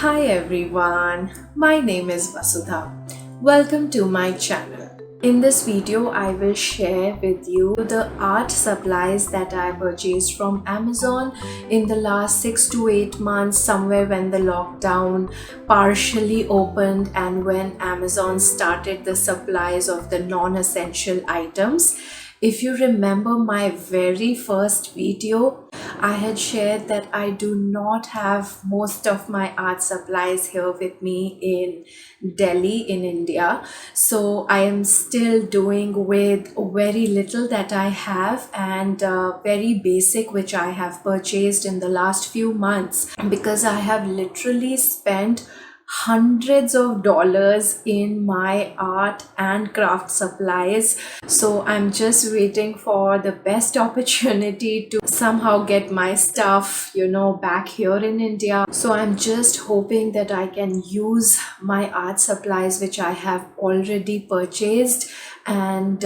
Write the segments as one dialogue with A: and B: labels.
A: Hi everyone, my name is Vasudha. Welcome to my channel. In this video, I will share with you the art supplies that I purchased from Amazon in the last 6 to 8 months, somewhere when the lockdown partially opened and when Amazon started the supplies of the non-essential items. If you remember my very first video, I had shared that I do not have most of my art supplies here with me in Delhi, in India. So I am still doing with very little that I have and very basic, which I have purchased in the last few months because I have literally spent hundreds of dollars in my art and craft supplies. So I'm just waiting for the best opportunity to somehow get my stuff, back here in India. So I'm just hoping that I can use my art supplies which I have already purchased, and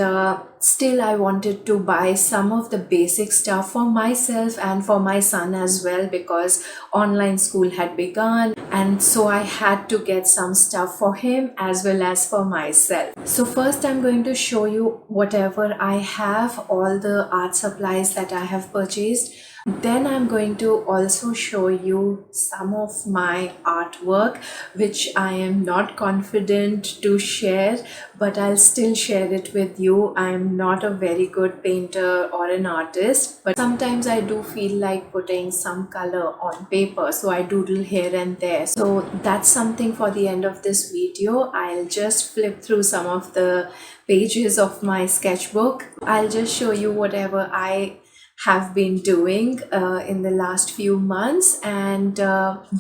A: still I wanted to buy some of the basic stuff for myself and for my son as well, because online school had begun, and so I had to get some stuff for him as well as for myself. So first I'm going to show you whatever I have, all the art supplies that I have purchased. Then I'm going to also show you some of my artwork which I am not confident to share, but I'll still share it with you. I'm not a very good painter or an artist, but sometimes I do feel like putting some color on paper, so I doodle here and there. So that's something for the end of this video. I'll just flip through some of the pages of my sketchbook. I'll just show you whatever I have been doing in the last few months, and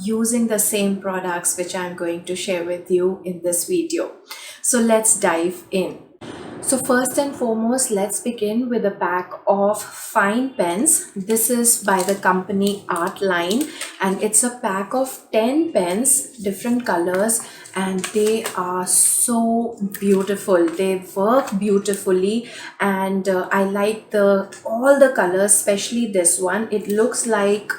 A: using the same products which I'm going to share with you in this video. So let's dive in. So first and foremost, let's begin with a pack of fine pens. This is by the company Artline, and it's a pack of 10 pens, different colors, and they are so beautiful. They work beautifully, and I like all the colors, especially this one. It looks like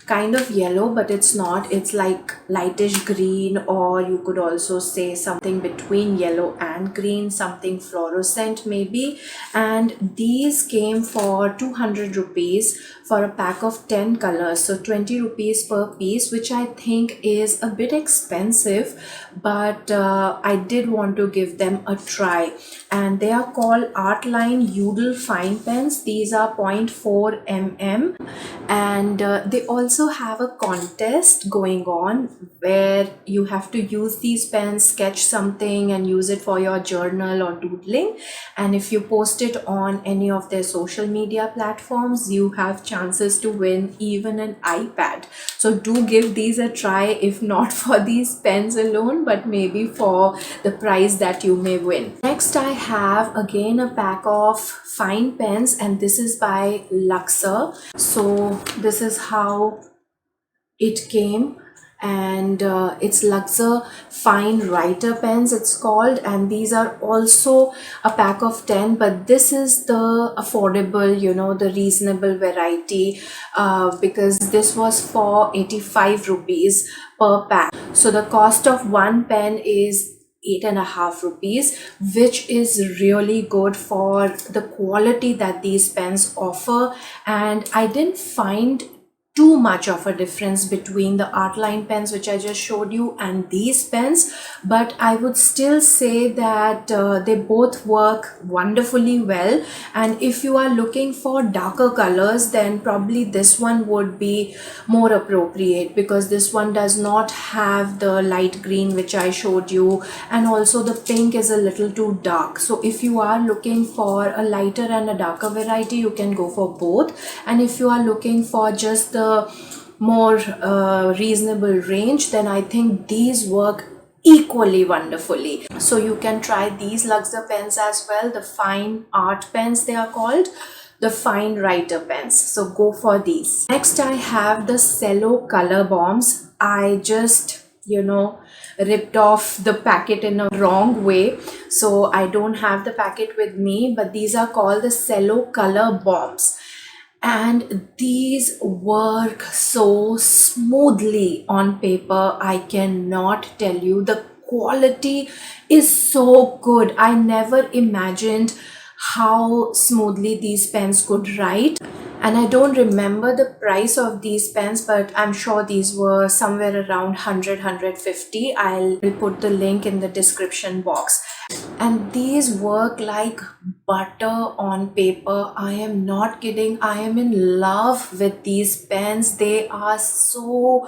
A: kind of yellow, but it's not. It's like lightish green, or you could also say something between yellow and green, something fluorescent maybe. And these came for 200 rupees for a pack of 10 colors, so 20 rupees per piece, which I think is a bit expensive, but I did want to give them a try. And they are called Artline Udal fine pens. These are 0.4 mm, and they also have a contest going on where you have to use these pens, sketch something and use it for your journal or doodling, and if you post it on any of their social media platforms, you have chances to win even an iPad. So do give these a try, if not for these pens alone, but maybe for the prize that you may win. Next, I have again a pack of fine pens, and this is by Luxor. So this is how it came, and it's Luxor fine writer pens, it's called, and these are also a pack of 10, but this is the affordable, the reasonable variety, because this was for 85 rupees per pack. So the cost of one pen is 8.5 rupees, which is really good for the quality that these pens offer. And I didn't find too much of a difference between the Artline pens which I just showed you and these pens, but I would still say that they both work wonderfully well. And if you are looking for darker colors, then probably this one would be more appropriate, because this one does not have the light green which I showed you, and also the pink is a little too dark. So if you are looking for a lighter and a darker variety, you can go for both. And if you are looking for just the more reasonable range, then I think these work equally wonderfully. So you can try these Luxor pens as well, the fine art pens they are called, the fine writer pens. So go for these. Next, I have the Cello color bombs. I just ripped off the packet in a wrong way, so I don't have the packet with me, but these are called the Cello color bombs. and these work so smoothly on paper. I cannot tell you, the quality is so good. I never imagined how smoothly these pens could write, and I don't remember the price of these pens, but I'm sure these were somewhere around 100 I'll put the link in the description box. And these work like butter on paper. I am not kidding, I am in love with these pens. They are so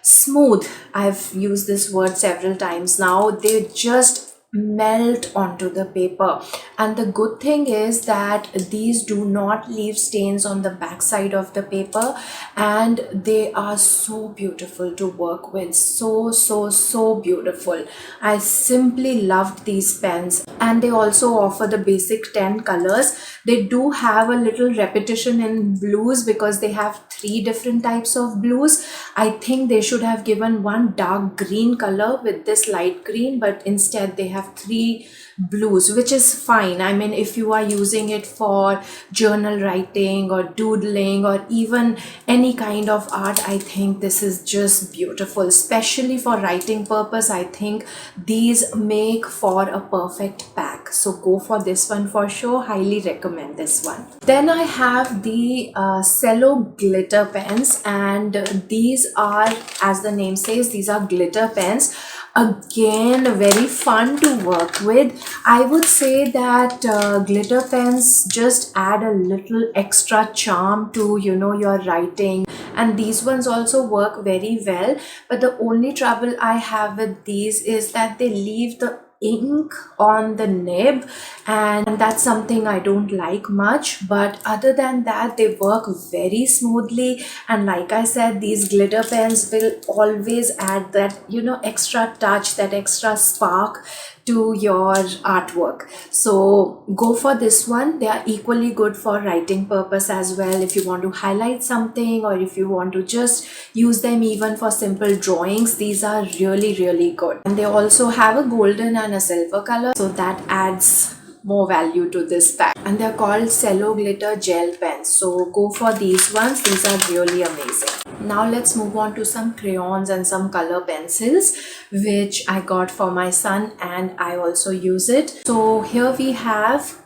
A: smooth. I've used this word several times now. They just melt onto the paper, and the good thing is that these do not leave stains on the back side of the paper, and they are so beautiful to work with. So beautiful. I simply loved these pens, and they also offer the basic 10 colors. They do have a little repetition in blues because they have 3 different types of blues. I think they should have given one dark green color with this light green, but instead they have 3 blues, which is fine. I mean, if you are using it for journal writing or doodling or even any kind of art, I think this is just beautiful. Especially for writing purpose, I think these make for a perfect pack. So go for this one for sure. Highly recommend this one. Then I have the Cello glitter pens, and these are, as the name says, these are glitter pens. Again, very fun to work with. I would say that glitter pens just add a little extra charm to, your writing, and these ones also work very well. But the only trouble I have with these is that they leave the ink on the nib, and that's something I don't like much. But other than that, they work very smoothly, and like I said, these glitter pens will always add that extra touch, that extra spark to your artwork. So go for this one. They are equally good for writing purpose as well. If you want to highlight something, or if you want to just use them even for simple drawings, these are really good. And they also have a golden and a silver color, so that adds more value to this pack. And they're called Cello glitter gel pens, so go for these ones. These are really amazing. Now let's move on to some crayons and some color pencils, which I got for my son, and I also use it. So here we have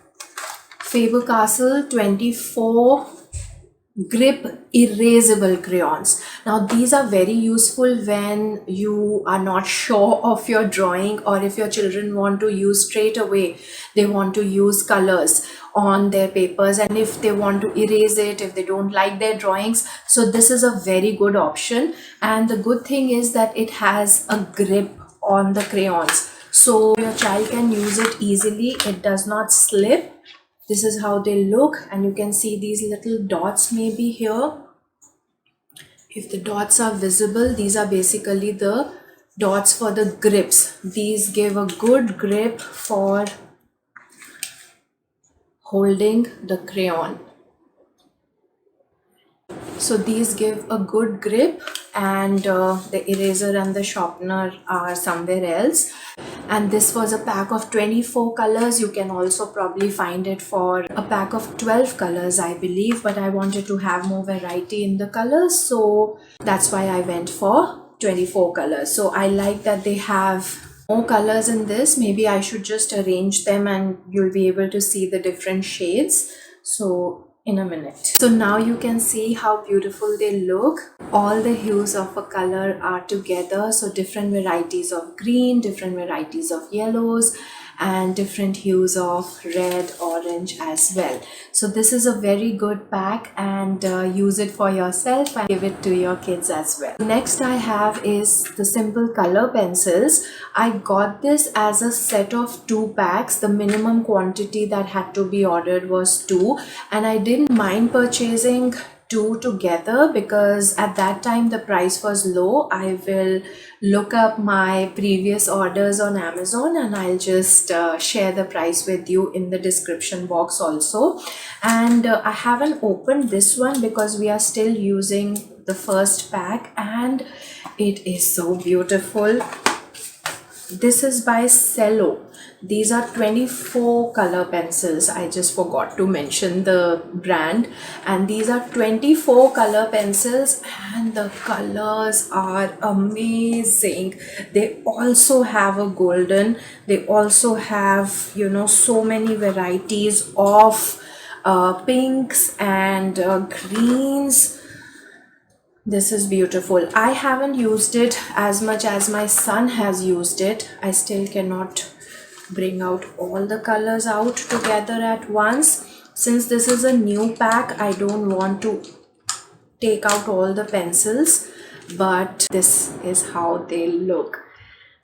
A: Faber-Castell 24 grip erasable crayons. Now these are very useful when you are not sure of your drawing, or if your children want to use straight away, they want to use colors on their papers, and if they want to erase it, if they don't like their drawings. So this is a very good option, and the good thing is that it has a grip on the crayons, so your child can use it easily. It does not slip. This is how they look, and you can see these little dots maybe here. If the dots are visible, these are basically the dots for the grips. These give a good grip for holding the crayon. So these give a good grip, and the eraser and the sharpener are somewhere else. And this was a pack of 24 colors. You can also probably find it for a pack of 12 colors, I believe, but I wanted to have more variety in the colors, so that's why I went for 24 colors. So I like that they have more colors in this. Maybe I should just arrange them and you'll be able to see the different shades. So in a minute. So now you can see how beautiful they look. All the hues of a color are together. So different varieties of green, different varieties of yellows, and different hues of red, orange as well. So this is a very good pack, and use it for yourself and give it to your kids as well. Next I have is the simple color pencils. I got this as a set of 2 packs. The minimum quantity that had to be ordered was 2, and I didn't mind purchasing 2 together because at that time the price was low. I will look up my previous orders on Amazon, and I'll just share the price with you in the description box also. And I haven't opened this one because we are still using the first pack, and it is so beautiful. This is by Cello. These are 24 color pencils. I just forgot to mention the brand. And these are 24 color pencils, and the colors are amazing. They also have a golden. They also have, you know, so many varieties of pinks and greens. This is beautiful. I haven't used it as much as my son has used it. I still cannot bring out all the colors out together at once. Since this is a new pack, I don't want to take out all the pencils, but this is how they look.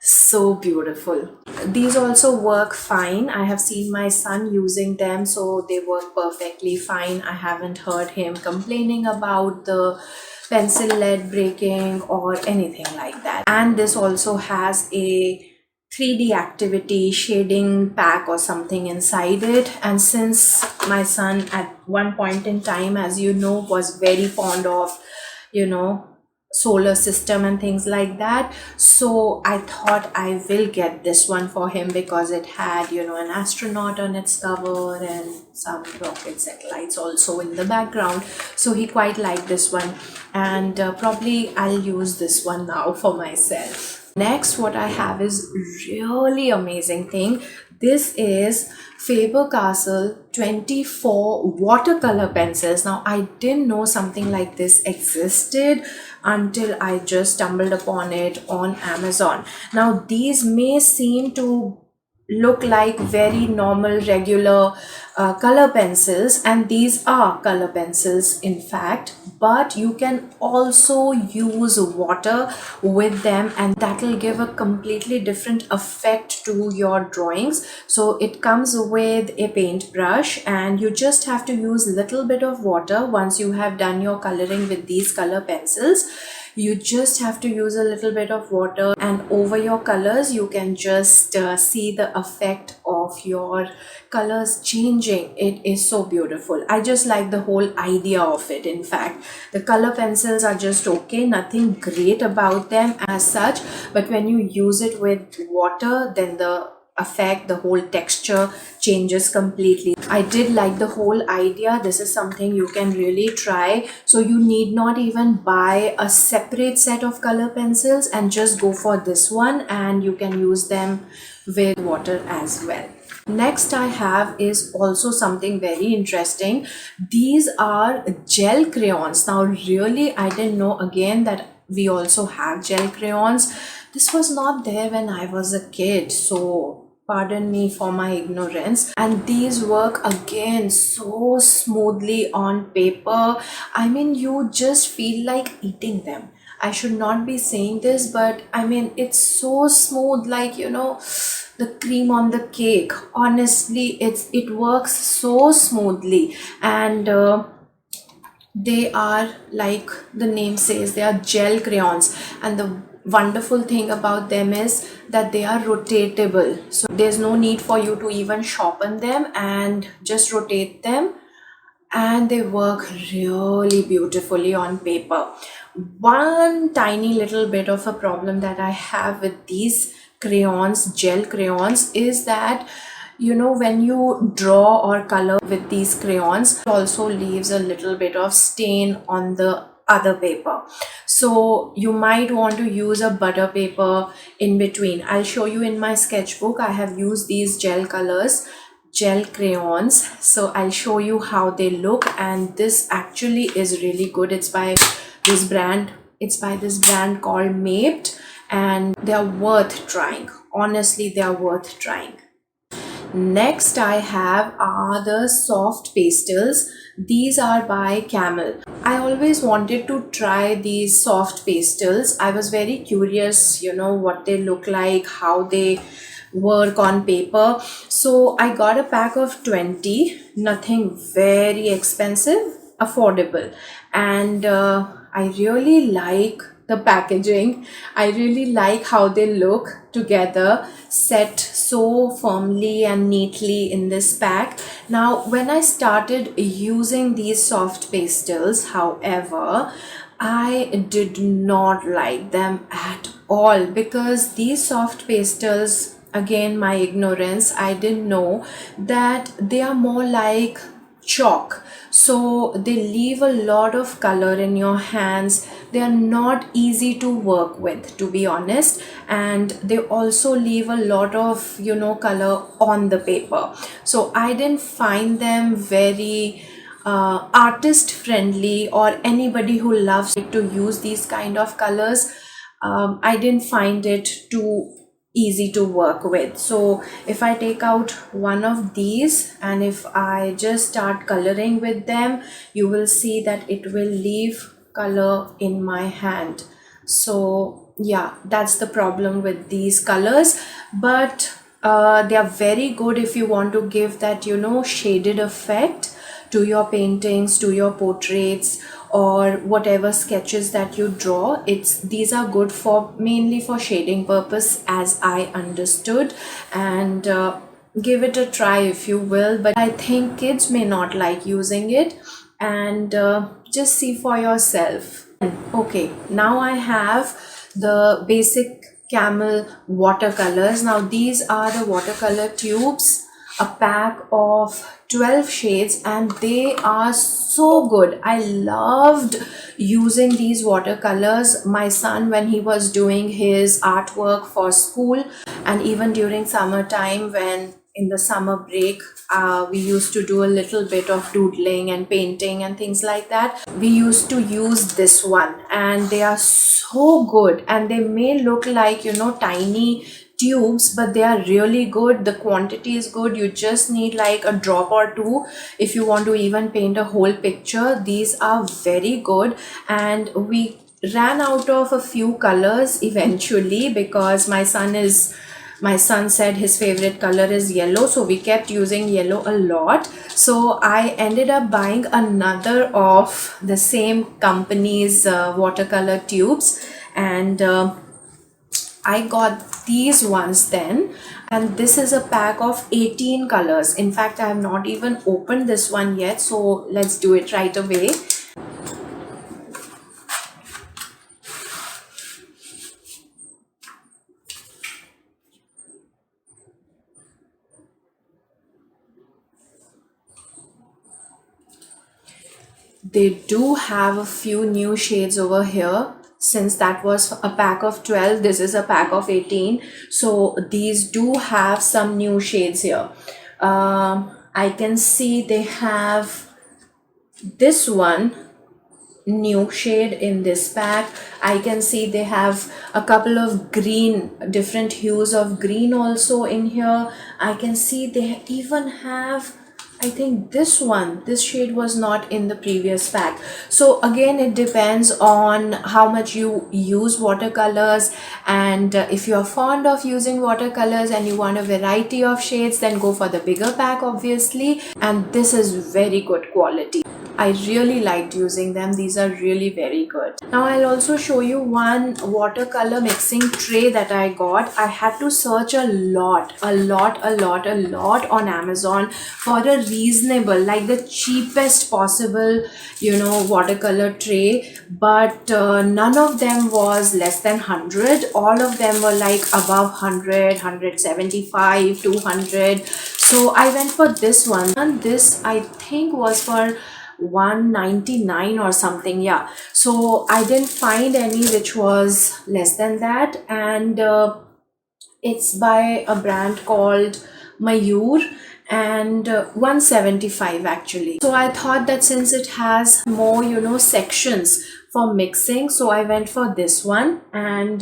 A: So beautiful. These also work fine. I have seen my son using them, so they work perfectly fine. I haven't heard him complaining about the pencil lead breaking or anything like that. And this also has a 3D activity shading pack or something inside it. And since my son at one point in time, as you know, was very fond of, you know, solar system and things like that, so I thought I will get this one for him because it had, you know, an astronaut on its cover and some rocket satellites also in the background, so he quite liked this one. And probably I'll use this one now for myself. Next, what I have is really amazing thing. This is Faber-Castell 24 watercolor pencils. Now, I didn't know something like this existed until I just stumbled upon it on Amazon. Now, these may seem to look like very normal regular color pencils, and these are color pencils in fact, but you can also use water with them, and that will give a completely different effect to your drawings. So it comes with a paintbrush, and you just have to use a little bit of water. Once you have done your coloring with these color pencils, you just have to use a little bit of water, and over your colors you can just see the effect of your colors changing. It is so beautiful. I just like the whole idea of it. In fact, the color pencils are just okay, nothing great about them as such, but when you use it with water, then the effect, the whole texture changes completely. I did like the whole idea. This is something you can really try. So you need not even buy a separate set of color pencils, and just go for this one, and you can use them with water as well. Next I have is also something very interesting. These are gel crayons. Now really, I didn't know again that we also have gel crayons. This was not there when I was a kid, so pardon me for my ignorance. And these work again so smoothly on paper. I mean, you just feel like eating them. I should not be saying this, but I mean, it's so smooth, like, you know, the cream on the cake. Honestly, it works so smoothly. And they are, like the name says, they are gel crayons, and the wonderful thing about them is that they are rotatable, so there's no need for you to even sharpen them, and just rotate them, and they work really beautifully on paper. One tiny little bit of a problem that I have with these crayons, gel crayons, is that, you know, when you draw or color with these crayons, it also leaves a little bit of stain on the other paper. So you might want to use a butter paper in between. I'll show you in my sketchbook. I have used these gel colors, gel crayons, so I'll show you how they look. And this actually is really good. It's by this brand called Maped, and they are worth trying. Honestly, they are worth trying. Next I have are the soft pastels. These are by Camel. I always wanted to try these soft pastels. I was very curious, you know, what they look like, how they work on paper. So I got a pack of 20, nothing very expensive, affordable. And I really like the packaging. I really like how they look together, set so firmly and neatly in this pack. Now, when I started using these soft pastels, however, I did not like them at all, because these soft pastels, again my ignorance, I didn't know that they are more like chalk, so they leave a lot of color in your hands. They are not easy to work with, to be honest, and they also leave a lot of color on the paper. So I didn't find them very artist friendly, or anybody who loves to use these kind of colors. I didn't find it too easy to work with. So if I take out one of these and if I just start coloring with them, you will see that it will leave color in my hand. So yeah, that's the problem with these colors. But they are very good if you want to give that shaded effect to your paintings, to your portraits, or whatever sketches that you draw. These are good for mainly for shading purpose, as I understood. And give it a try if you will, but I think kids may not like using it, and just see for yourself. Okay, now I have the basic camel watercolors. Now these are the watercolor tubes, a pack of 12 shades, and they are so good. I loved using these watercolors. My son, when he was doing his artwork for school, and even during summertime, when in the summer break we used to do a little bit of doodling and painting and things like that, we used to use this one, and they are so good. And they may look like tiny tubes, but they are really good. The quantity is good. You just need like a drop or two if you want to even paint a whole picture. These are very good, and we ran out of a few colors eventually, because my son said his favorite color is yellow, so we kept using yellow a lot. So I ended up buying another of the same company's watercolor tubes, and I got these ones then, and this is a pack of 18 colors. In fact, I have not even opened this one yet, so let's do it right away. They do have a few new shades over here. Since that was a pack of 12, this is a pack of 18. So these do have some new shades here. I can see they have this one new shade in this pack. I can see they have a couple of green, different hues of green also in here. I can see they even have, I think this shade was not in the previous pack. So again, it depends on how much you use watercolors, and if you are fond of using watercolors and you want a variety of shades, then go for the bigger pack obviously. And this is very good quality. I really liked using them. These are really very good. Now I'll also show you one watercolor mixing tray that I got. I had to search a lot on Amazon for a reasonable, like the cheapest possible, watercolor tray. But none of them was less than 100. All of them were like above 100, 175, 200. So I went for this one, and this I think was for 199 or something. Yeah, so I didn't find any which was less than that, and it's by a brand called Mayur, and 175 actually. So I thought that since it has more sections for mixing, so I went for this one, and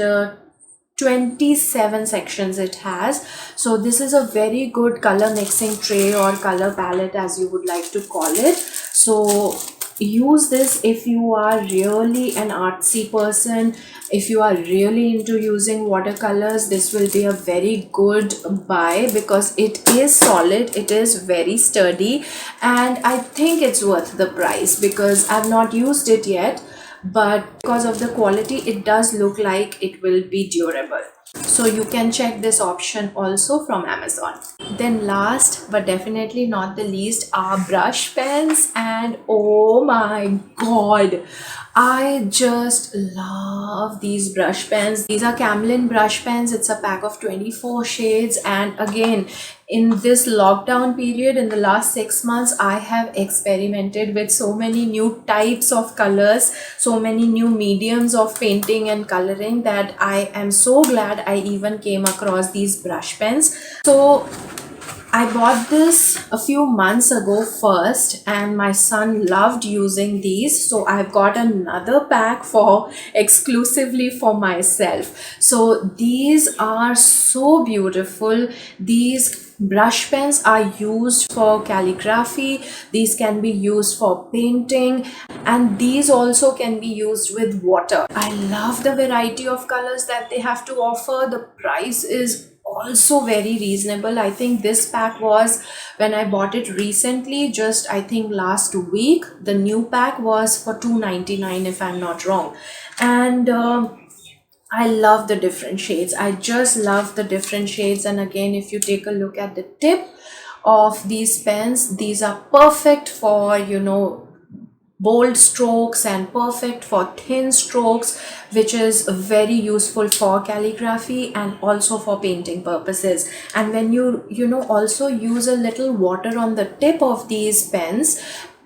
A: 27 sections it has. So this is a very good color mixing tray, or color palette as you would like to call it. So use this if you are really an artsy person, if you are really into using watercolors. This will be a very good buy, because it is solid, it is very sturdy, and I think it's worth the price, because I've not used it yet, but because of the quality, it does look like it will be durable. So you can check this option also from Amazon. Then last but definitely not the least are brush pens, and oh my god, I just love these brush pens. These are Camlin brush pens. It's a pack of 24 shades. And again, in this lockdown period, in the last 6 months, I have experimented with so many new types of colors, so many new mediums of painting and coloring, that I am so glad I even came across these brush pens. So I bought this a few months ago first, and my son loved using these, so I've got another pack for exclusively for myself. So these are so beautiful. These brush pens are used for calligraphy, these can be used for painting, and these also can be used with water. I love the variety of colors that they have to offer. The price is also very reasonable. I think this pack was, when I bought it recently, just I think last week, the new pack was for 2.99 if I'm not wrong. And I love the different shades. I just love the different shades. And again, if you take a look at the tip of these pens, these are perfect for, bold strokes and perfect for thin strokes, which is very useful for calligraphy and also for painting purposes. And when you also use a little water on the tip of these pens,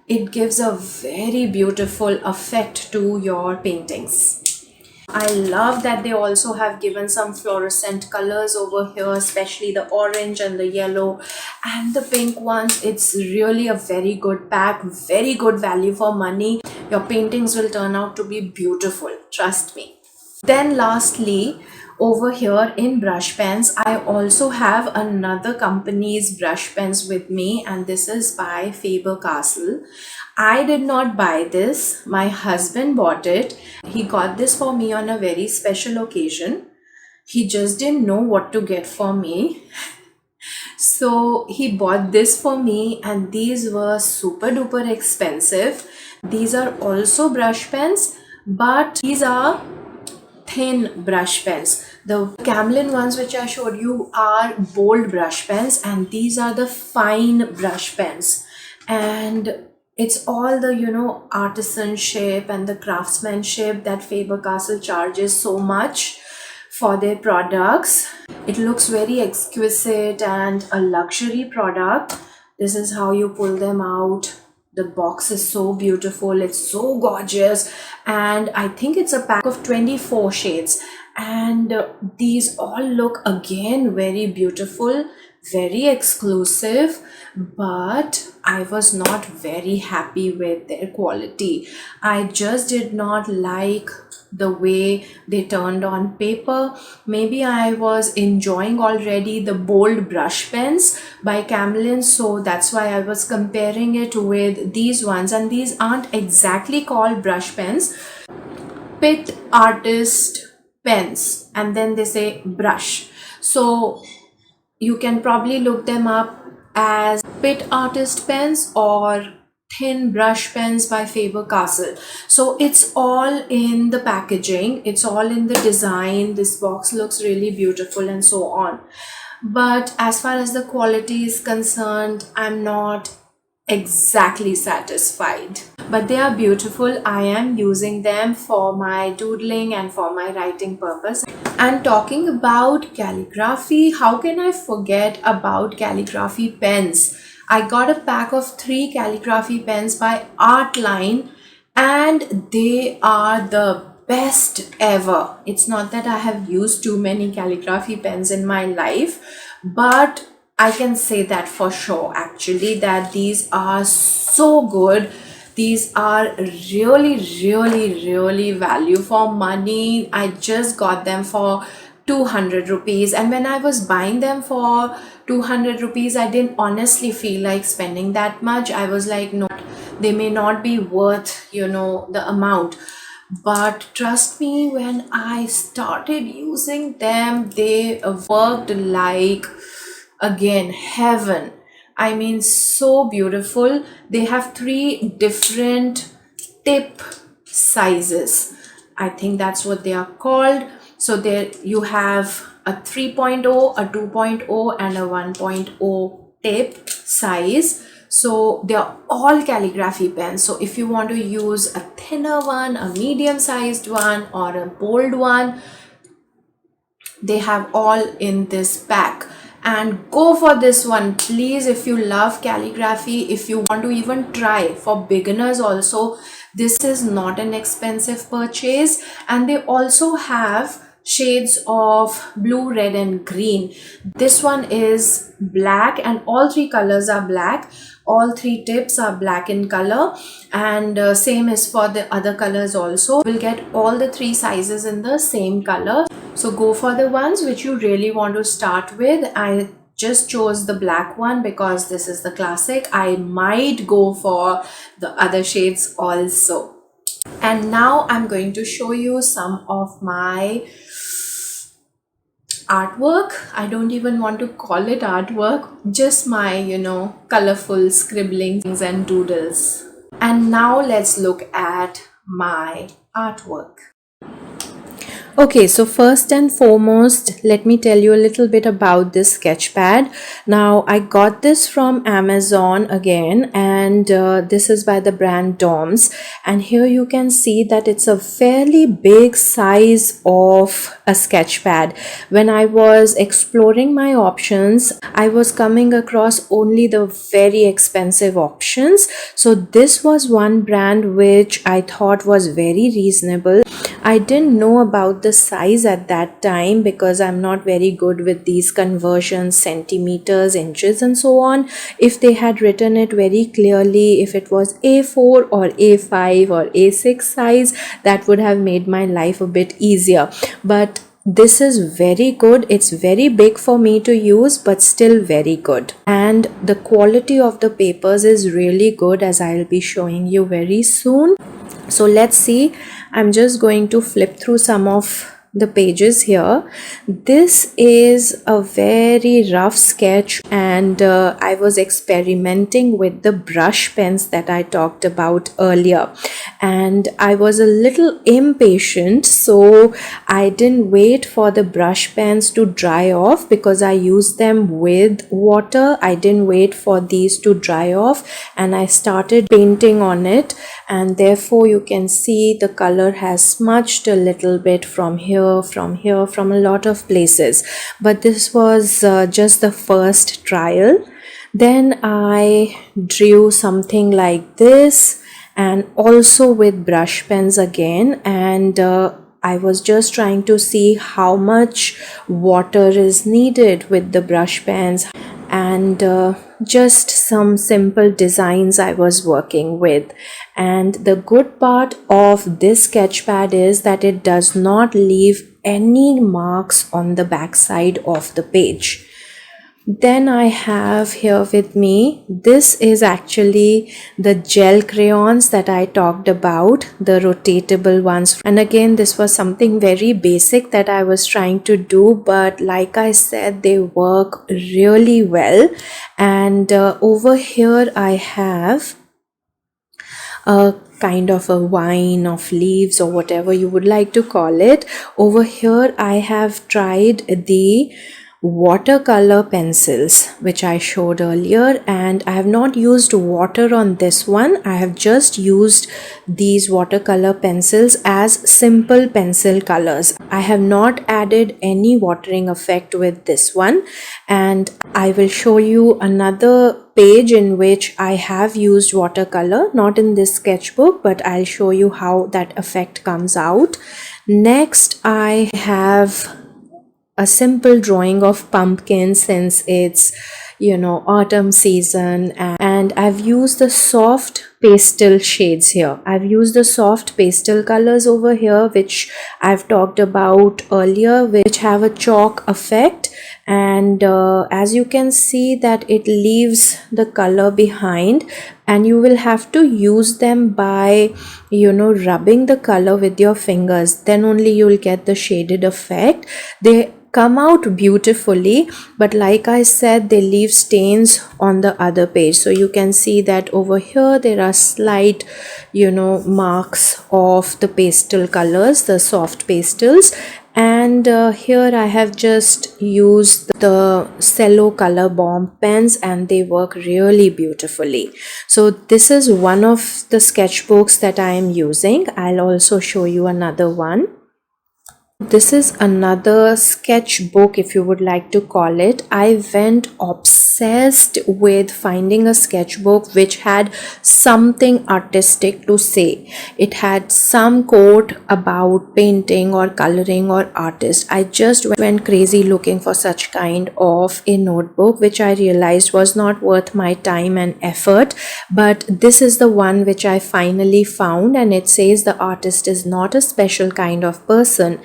A: it gives a very beautiful effect to your paintings. I love that they also have given some fluorescent colors over here, especially the orange and the yellow and the pink ones. It's really a very good pack, very good value for money. Your paintings will turn out to be beautiful, trust me. Then lastly, over here in brush pens, I also have another company's brush pens with me, and this is by Faber-Castell. I did not buy this, my husband bought it. He got this for me on a very special occasion. He just didn't know what to get for me. So he bought this for me, and these were super duper expensive. These are also brush pens, but these are thin brush pens. The Camlin ones which I showed you are bold brush pens, and these are the fine brush pens. And it's all the artisanship and the craftsmanship that Faber-Castell charges so much for their products. It looks very exquisite and a luxury product. This is how you pull them out. The box is so beautiful, it's so gorgeous, and I think it's a pack of 24 shades. And these all look again very beautiful, very exclusive, but I was not very happy with their quality. I just did not like the way they turned on paper. Maybe I was enjoying already the bold brush pens by Camlin, so that's why I was comparing it with these ones. And these aren't exactly called brush pens, Pitt Artist pens, and then they say brush. So you can probably look them up as Pitt Artist pens or thin brush pens by Faber-Castell. So it's all in the packaging, it's all in the design. This box looks really beautiful and so on. But as far as the quality is concerned, I'm not exactly satisfied, but they are beautiful. I am using them for my doodling and for my writing purpose. And talking about calligraphy, how can I forget about calligraphy pens? I got a pack of 3 calligraphy pens by Artline, and they are the best ever. It's not that I have used too many calligraphy pens in my life, but I can say that for sure actually, that these are so good. These are really, really, really value for money. I just got them for 200 rupees, and when I was buying them for 200 rupees, I didn't honestly feel like spending that much. I was like, no, they may not be worth the amount. But trust me, when I started using them, they worked like, again, heaven. I mean, so beautiful. They have 3 different tip sizes. I think that's what they are called. So there you have a 3.0, a 2.0, and a 1.0 tip size. So they are all calligraphy pens. So if you want to use a thinner one, a medium sized one, or a bold one, they have all in this pack. And go for this one, please. If you love calligraphy, if you want to even try, for beginners also, this is not an expensive purchase. And they also have shades of blue, red and green. This one is black and all three colors are black. All three tips are black in color, and same is for the other colors also. We'll get all the three sizes in the same color. So go for the ones which you really want to start with. I just chose the black one because this is the classic. I might go for the other shades also. And now I'm going to show you some of my artwork. I don't even want to call it artwork, just my, colorful scribblings and doodles. And now let's look at my artwork. Okay, so first and foremost, let me tell you a little bit about this sketch pad. Now, I got this from Amazon again, and this is by the brand Doms. And here you can see that it's a fairly big size of a sketch pad. When I was exploring my options, I was coming across only the very expensive options. So this was one brand which I thought was very reasonable. I didn't know about the size at that time because I'm not very good with these conversions, centimeters, inches and so on. If they had written it very clearly, if it was A4 or A5 or A6 size, that would have made my life a bit easier. But this is very good. It's very big for me to use, but still very good. And the quality of the papers is really good, as I'll be showing you very soon. So let's see. I'm just going to flip through some of the pages here. This is a very rough sketch, and I was experimenting with the brush pens that I talked about earlier, and I was a little impatient, so I didn't wait for the brush pens to dry off because I used them with water. I didn't wait for these to dry off, and I started painting on it, and therefore you can see the color has smudged a little bit from here, from a lot of places. But this was just the first trial. Then I drew something like this, and also with brush pens again, and I was just trying to see how much water is needed with the brush pens, and just some simple designs I was working with. And the good part of this sketch pad is that it does not leave any marks on the back side of the page. Then I have here with me, this is actually the gel crayons that I talked about, the rotatable ones. And again, this was something very basic that I was trying to do, but like I said, they work really well. And over here I have a kind of a vine of leaves, or whatever you would like to call it. Over here I have tried the watercolor pencils which I showed earlier, and I have not used water on this one. I have just used these watercolor pencils as simple pencil colors. I have not added any watering effect with this one, and I will show you another page in which I have used watercolor, not in this sketchbook, but I'll show you how that effect comes out. Next I have a simple drawing of pumpkins, since it's autumn season, and I've used the soft pastel shades here. I've used the soft pastel colors over here, which I've talked about earlier, which have a chalk effect, and as you can see that it leaves the color behind, and you will have to use them by rubbing the color with your fingers. Then only you will get the shaded effect. They come out beautifully, but like I said, they leave stains on the other page. So you can see that over here there are slight marks of the pastel colors, the soft pastels, And here I have just used the cello color bomb pens, and they work really beautifully. So this is one of the sketchbooks that I am using. I'll also show you another one. This is another sketchbook, if you would like to call it. I went obsessed with finding a sketchbook which had something artistic to say. It had some quote about painting or coloring or artist. I just went crazy looking for such kind of a notebook, which I realized was not worth my time and effort. But this is the one which I finally found, and it says the artist is not a special kind of person.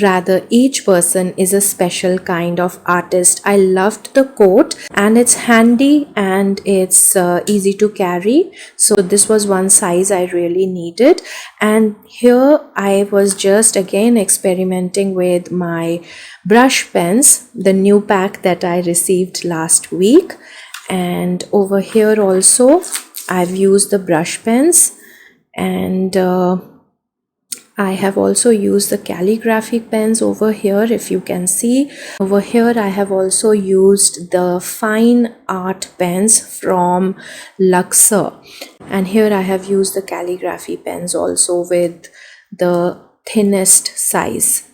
A: Rather, each person is a special kind of artist. I loved the quote, and it's handy and it's easy to carry. So this was one size I really needed. And here I was just again experimenting with my brush pens, the new pack that I received last week. And over here also I've used the brush pens, and I have also used the calligraphy pens over here. If you can see over here, I have also used the fine art pens from Luxor, and here I have used the calligraphy pens also with the thinnest size.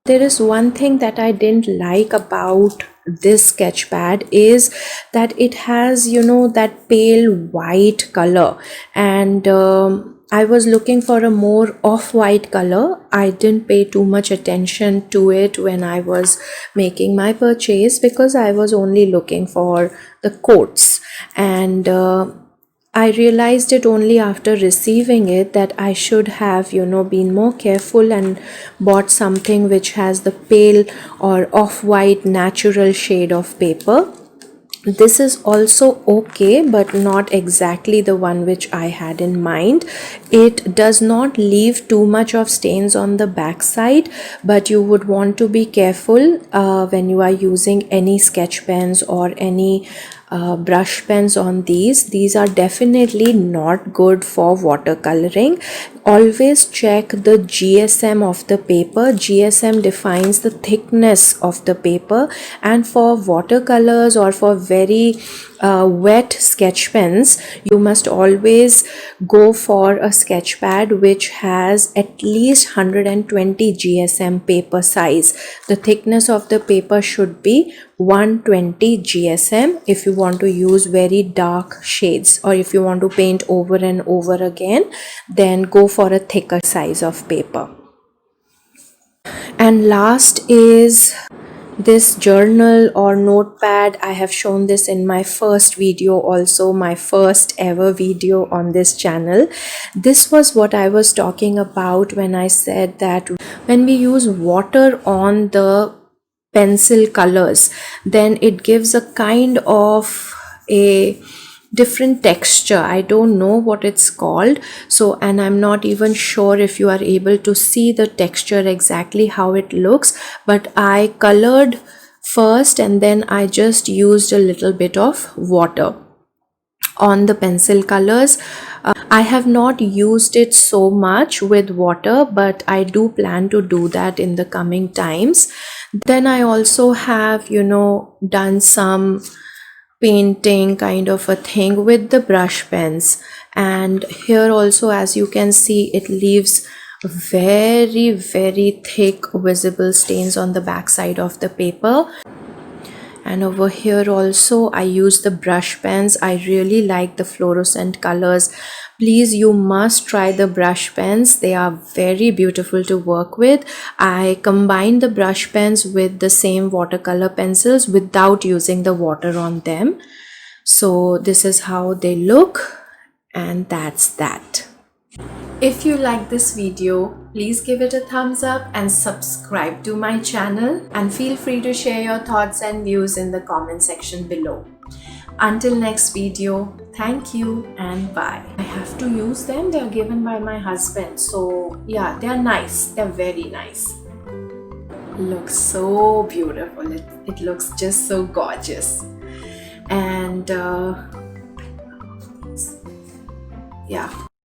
A: There is one thing that I didn't like about this sketchpad is that it has, you know, that pale white color, and I was looking for a more off-white color. I didn't pay too much attention to it when I was making my purchase because I was only looking for the coats, and I realized it only after receiving it that I should have, you know, been more careful and bought something which has the pale or off-white natural shade of paper. This is also okay, but not exactly the one which I had in mind. It does not leave too much of stains on the back side, but you would want to be careful when you are using any sketch pens or any brush pens on these. These are definitely not good for watercoloring. Always check the GSM of the paper. GSM defines the thickness of the paper, and for watercolors or for very wet sketch pens, you must always go for a sketch pad which has at least 120 GSM paper size. The thickness of the paper should be 120 GSM if you want to use very dark shades, or if you want to paint over and over again, then go for a thicker size of paper. And last is this journal or notepad. I have shown this in my first video also, my first ever video on this channel. This was what I was talking about when I said that when we use water on the pencil colors, then it gives a kind of a different texture. I don't know what it's called, so, and I'm not even sure if you are able to see the texture exactly how it looks, but I colored first and then I just used a little bit of water on the pencil colors. I have not used it so much with water, but I do plan to do that in the coming times. Then I also have, you know, done some painting kind of a thing with the brush pens, and here also, as you can see, it leaves very thick visible stains on the back side of the paper. And over here also I use the brush pens. I really like the fluorescent colors. Please, you must try the brush pens. They are very beautiful to work with. I combine the brush pens with the same watercolor pencils without using the water on them. So this is how they look, and that's that. If you like this video, please give it a thumbs up and subscribe to my channel, and feel free to share your thoughts and views in the comment section below. Until next video, thank you and bye. I have to use them. They are given by my husband. So yeah, they are nice. They're very nice. Looks so beautiful. It looks just so gorgeous. And yeah.